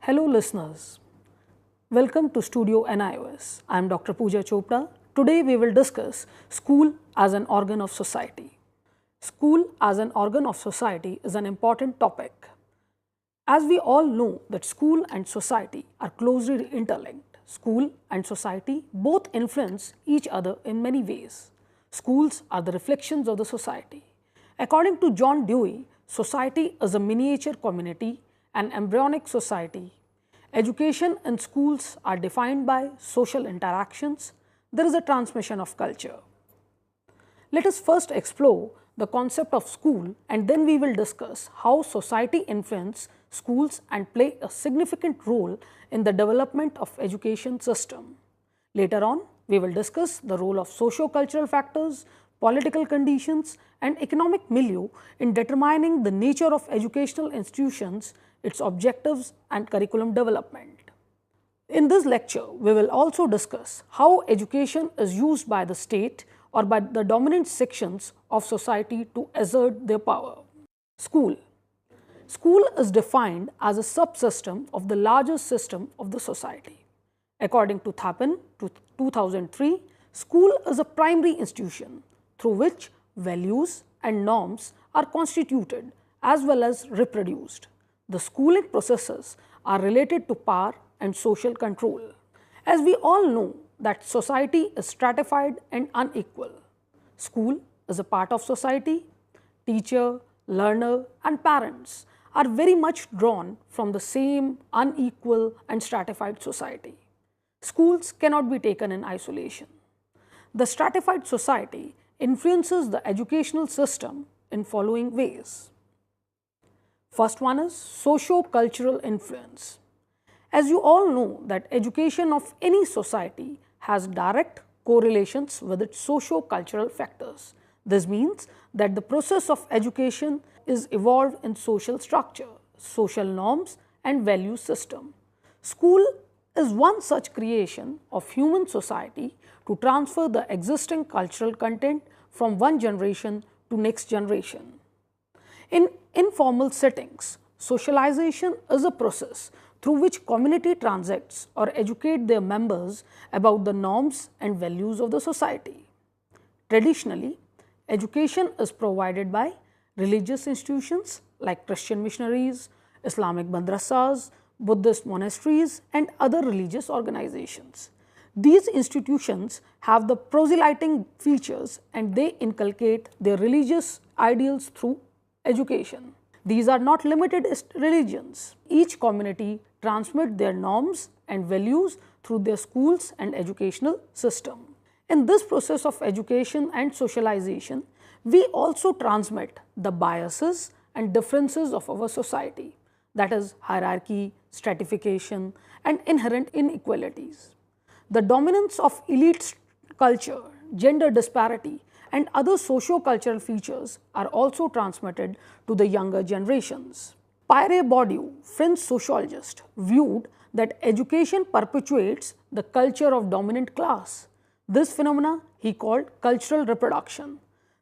Hello listeners, welcome to Studio NIOS. I am Dr. Pooja Chopra. Today we will discuss school as an organ of society. School as an organ of society is an important topic. As we all know that school and society are closely interlinked. School and society both influence each other in many ways. Schools are the reflections of the society. According to John Dewey, society is a miniature community, an embryonic society. Education and schools are defined by social interactions. There is a transmission of culture. Let us first explore the concept of school and then we will discuss how society influences schools and play a significant role in the development of education system. Later on, we will discuss the role of socio-cultural factors, political conditions and economic milieu in determining the nature of educational institutions, its objectives and curriculum development. In this lecture, we will also discuss how education is used by the state or by the dominant sections of society to assert their power. School. School is defined as a subsystem of the larger system of the society. According to Thapin, 2003, school is a primary institution through which values and norms are constituted as well as reproduced. The schooling processes are related to power and social control. As we all know that society is stratified and unequal. School is a part of society. Teacher, learner and parents are very much drawn from the same unequal and stratified society. Schools cannot be taken in isolation. The stratified society influences the educational system in following ways. First one is socio-cultural influence. As you all know that education of any society has direct correlations with its socio-cultural factors. This means that the process of education is evolved in social structure, social norms and value system. School is one such creation of human society to transfer the existing cultural content from one generation to next generation. In informal settings, socialization is a process through which community transacts or educate their members about the norms and values of the society. Traditionally, education is provided by religious institutions like Christian missionaries, Islamic madrasas, Buddhist monasteries and other religious organizations. These institutions have the proselyting features and they inculcate their religious ideals through education. These are not limited religions. Each community transmits their norms and values through their schools and educational system. In this process of education and socialization, we also transmit the biases and differences of our society, that is hierarchy, stratification and inherent inequalities. The dominance of elite culture, gender disparity and other socio-cultural features are also transmitted to the younger generations. Pierre Bourdieu, French sociologist, viewed that education perpetuates the culture of dominant class. This phenomena he called cultural reproduction.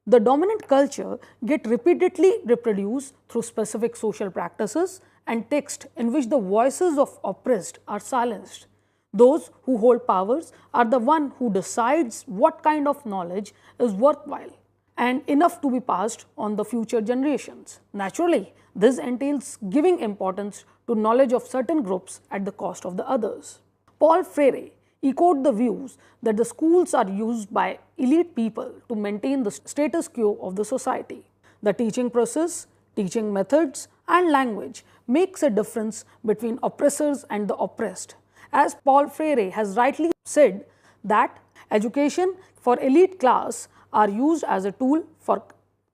The dominant culture gets repeatedly reproduced through specific social practices and text in which the voices of oppressed are silenced. Those who hold powers are the one who decides what kind of knowledge is worthwhile and enough to be passed on the future generations. Naturally, this entails giving importance to knowledge of certain groups at the cost of the others. Paul Freire echoed the views that the schools are used by elite people to maintain the status quo of the society. The teaching process, teaching methods and language makes a difference between oppressors and the oppressed. As Paul Freire has rightly said that education for elite class are used as a tool for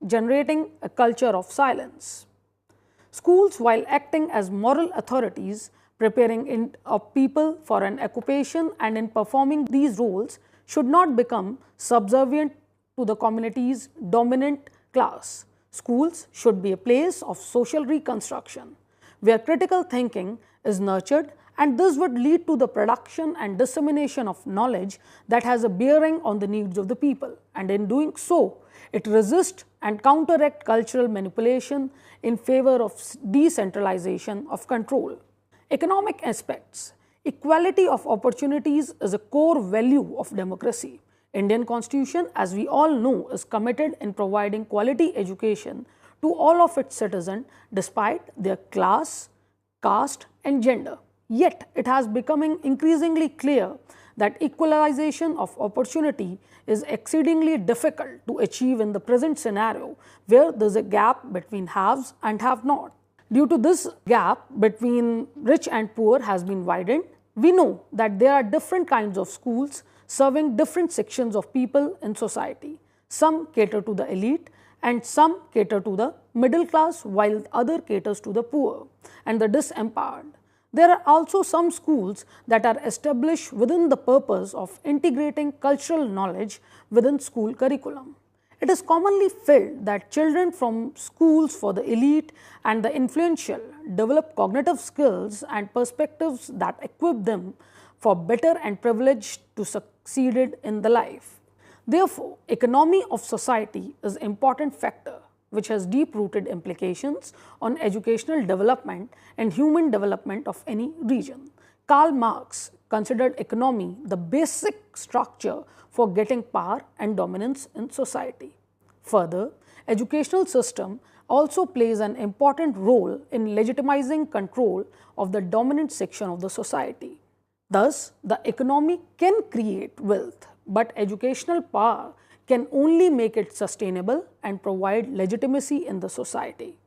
generating a culture of silence. Schools, while acting as moral authorities, preparing people for an occupation and in performing these roles, should not become subservient to the community's dominant class. Schools should be a place of social reconstruction, where critical thinking is nurtured and this would lead to the production and dissemination of knowledge that has a bearing on the needs of the people. And in doing so, it resists and counteracts cultural manipulation in favor of decentralization of control. Economic aspects. Equality of opportunities is a core value of democracy. Indian Constitution, as we all know, is committed in providing quality education to all of its citizens despite their class, caste and gender. Yet, it has becoming increasingly clear that equalization of opportunity is exceedingly difficult to achieve in the present scenario where there is a gap between haves and have-not. Due to this gap between rich and poor has been widened, we know that there are different kinds of schools serving different sections of people in society. Some cater to the elite and some cater to the middle class while other caters to the poor and the disempowered. There are also some schools that are established within the purpose of integrating cultural knowledge within school curriculum. It is commonly felt that children from schools for the elite and the influential develop cognitive skills and perspectives that equip them for better and privileged to succeed in the life. Therefore, economy of society is an important factor which has deep-rooted implications on educational development and human development of any region. Karl Marx considered economy the basic structure for getting power and dominance in society. Further, educational system also plays an important role in legitimizing control of the dominant section of the society. Thus, the economy can create wealth, but educational power can only make it sustainable and provide legitimacy in the society.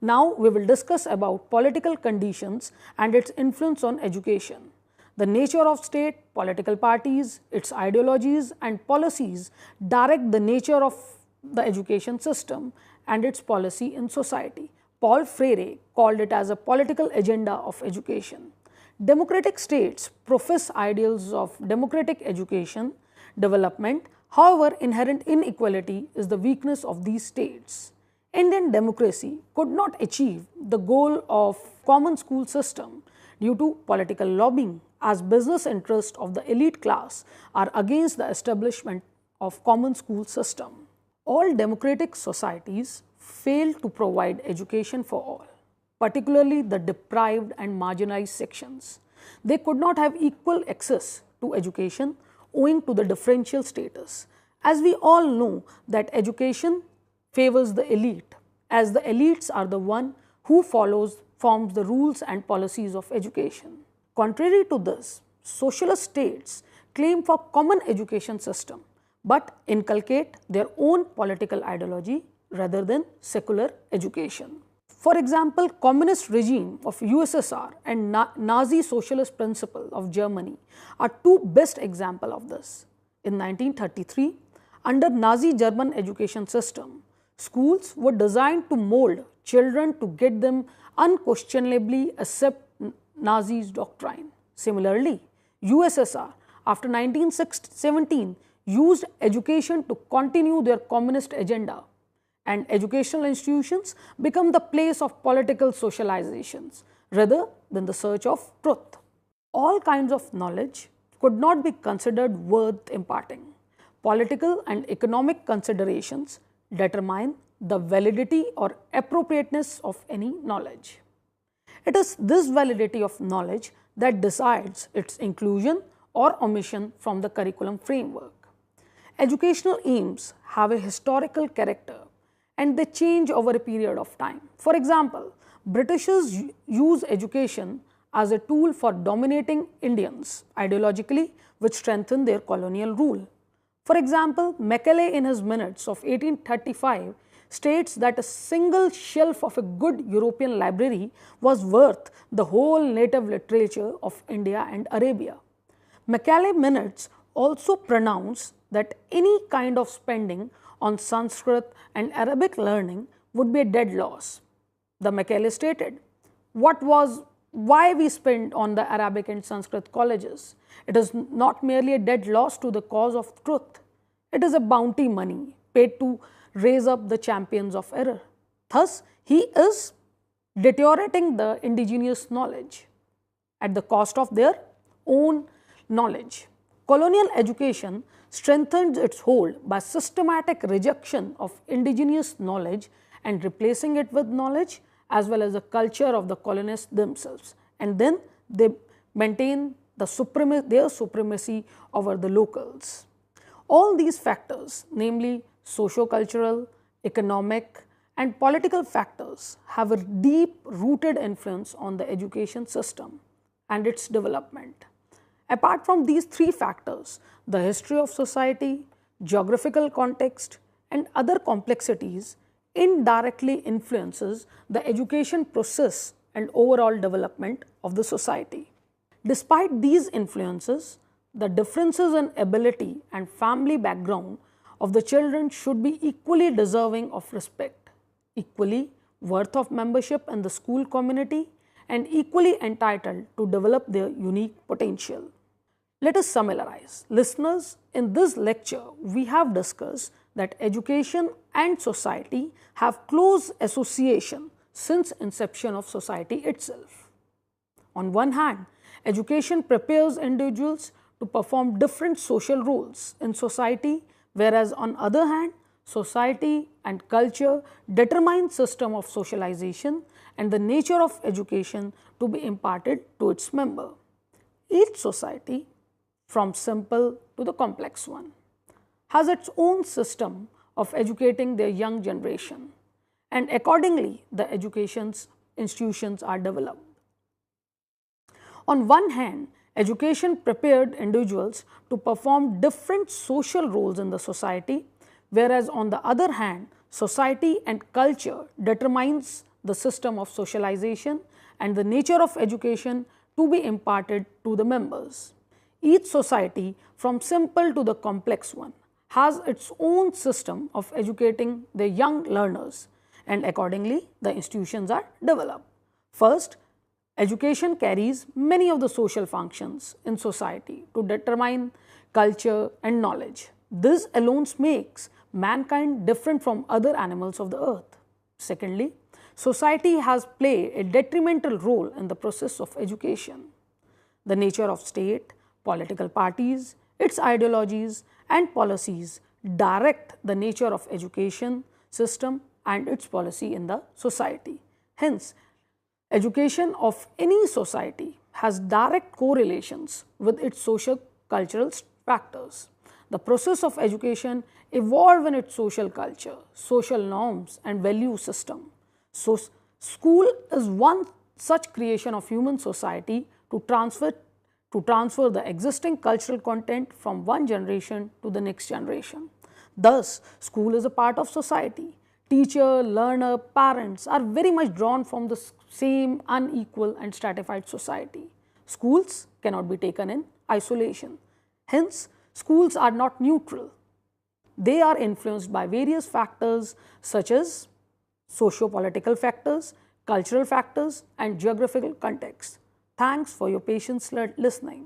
Now, we will discuss about political conditions and its influence on education. The nature of state, political parties, its ideologies and policies direct the nature of the education system and its policy in society. Paul Freire called it as a political agenda of education. Democratic states profess ideals of democratic education development. However, inherent inequality is the weakness of these states. Indian democracy could not achieve the goal of common school system due to political lobbying, as business interests of the elite class are against the establishment of common school system. All democratic societies fail to provide education for all, particularly the deprived and marginalized sections. They could not have equal access to education owing to the differential status. As we all know that education favors the elite, as the elites are the one who forms the rules and policies of education. Contrary to this, socialist states claim for common education system, but inculcate their own political ideology rather than secular education. For example, communist regime of USSR and Nazi socialist principle of Germany are two best examples of this. In 1933, under Nazi German education system, schools were designed to mold children to get them unquestionably accept Nazi's doctrine. Similarly, USSR after 1917 used education to continue their communist agenda, and educational institutions become the place of political socializations rather than the search of truth. All kinds of knowledge could not be considered worth imparting. Political and economic considerations determine the validity or appropriateness of any knowledge. It is this validity of knowledge that decides its inclusion or omission from the curriculum framework. Educational aims have a historical character and they change over a period of time. For example, Britishers use education as a tool for dominating Indians ideologically, which strengthened their colonial rule. For example, Macaulay in his minutes of 1835 states that a single shelf of a good European library was worth the whole native literature of India and Arabia. Macaulay minutes also pronounce that any kind of spending on Sanskrit and Arabic learning would be a dead loss. The Macaulay stated, why we spend on the Arabic and Sanskrit colleges? It is not merely a dead loss to the cause of truth. It is a bounty money paid to raise up the champions of error. Thus, he is deteriorating the indigenous knowledge at the cost of their own knowledge. Colonial education strengthened its hold by systematic rejection of indigenous knowledge and replacing it with knowledge as well as the culture of the colonists themselves. and then they maintain their supremacy over the locals. All these factors, namely socio-cultural, economic, and political factors, have a deep-rooted influence on the education system and its development. Apart from these three factors, the history of society, geographical context, and other complexities indirectly influences the education process and overall development of the society. Despite these influences, the differences in ability and family background of the children should be equally deserving of respect, equally worth of membership in the school community, and equally entitled to develop their unique potential. Let us summarize. Listeners, in this lecture, we have discussed that education and society have close association since inception of society itself. On one hand, education prepares individuals to perform different social roles in society, whereas on other hand, society and culture determine system of socialization and the nature of education to be imparted to its member. Each society, from simple to the complex one, has its own system of educating their young generation, and accordingly the education's institutions are developed. On one hand, education prepared individuals to perform different social roles in the society, whereas on the other hand, society and culture determines the system of socialization and the nature of education to be imparted to the members. Each society, from simple to the complex one, has its own system of educating their young learners, and accordingly the institutions are developed. First, education carries many of the social functions in society to determine culture and knowledge. This alone makes mankind different from other animals of the earth. Secondly, society has played a detrimental role in the process of education. The nature of state, political parties, its ideologies and policies direct the nature of education system and its policy in the society. Hence, education of any society has direct correlations with its social cultural factors. The process of education evolves in its social culture, social norms and value system. So, school is one such creation of human society to transfer the existing cultural content from one generation to the next generation. Thus, school is a part of society. Teacher, learner, parents are very much drawn from the same unequal and stratified society. Schools cannot be taken in isolation. Hence, schools are not neutral. They are influenced by various factors such as socio-political factors, cultural factors, and geographical context. Thanks for your patience listening.